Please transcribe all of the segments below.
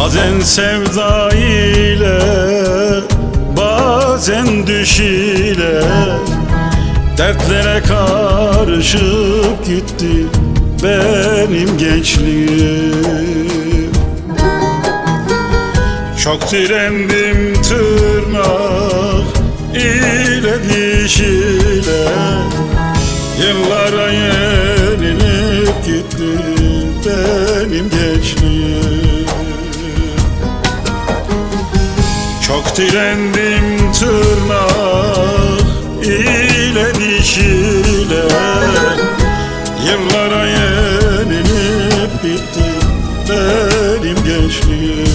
Bazen sevda ile, bazen düş ile dertlere karışıp gitti benim gençliğim. Çok direndim tırnak ile diş ile, yıllara yenilip gitti benim gençliğim. Çok direndim tırnak ile diş ile, yıllara yenilip gitti benim gençliğim.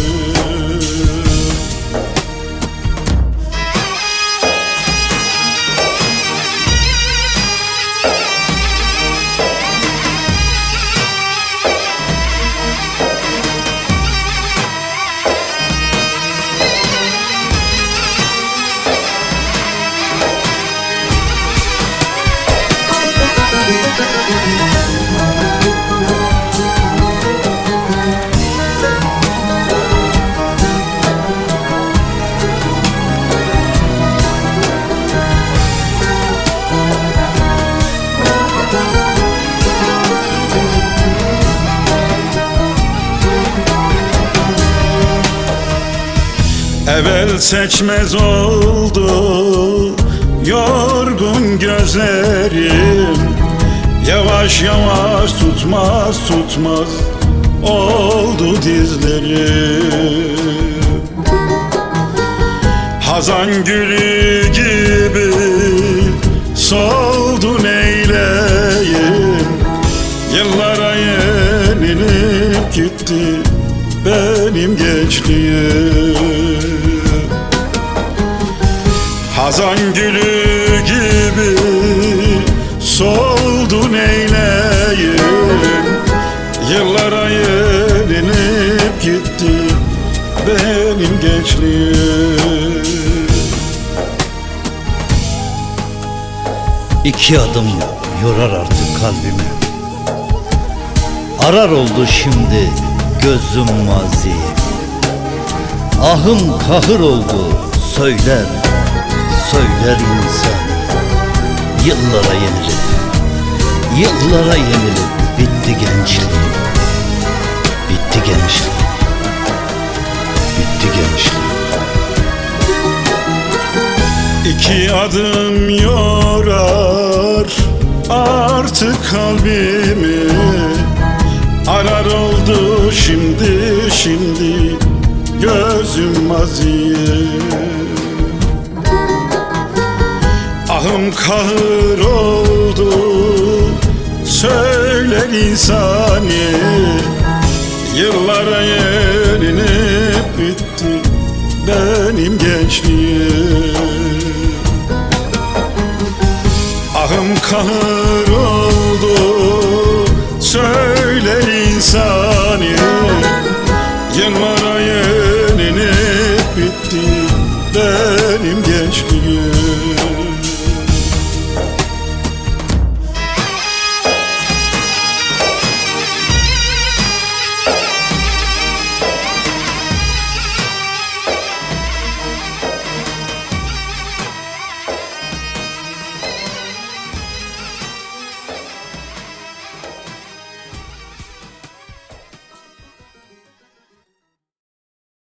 Evvel seçmez oldu yorgun gözlerim, yavaş yavaş tutmaz tutmaz oldu dizlerim. Hazan gülü gibi soldu neyleyim, yıllara yenilip gitti benim gençliğim. Hazan gülü gibi soldu neyleyim, yıllara yenilip gitti benim gençliğim. İki adım yorar artık kalbimi, arar oldu şimdi gözüm maziyi. Ahım kahır oldu söyler, söyler insan. Yıllara yenilip, yıllara yenilip bitti gençliğim. Bitti gençliğim, bitti gençliğim. İki adım yorar artık kalbimi, arar oldu şimdi gözüm maziye. Ahım kahır oldu söyler insani, yıllara yenilip bitti benim gençliğim. Ahım kahır oldu söyler insani, yıllara yenilip bitti benim gençliğim.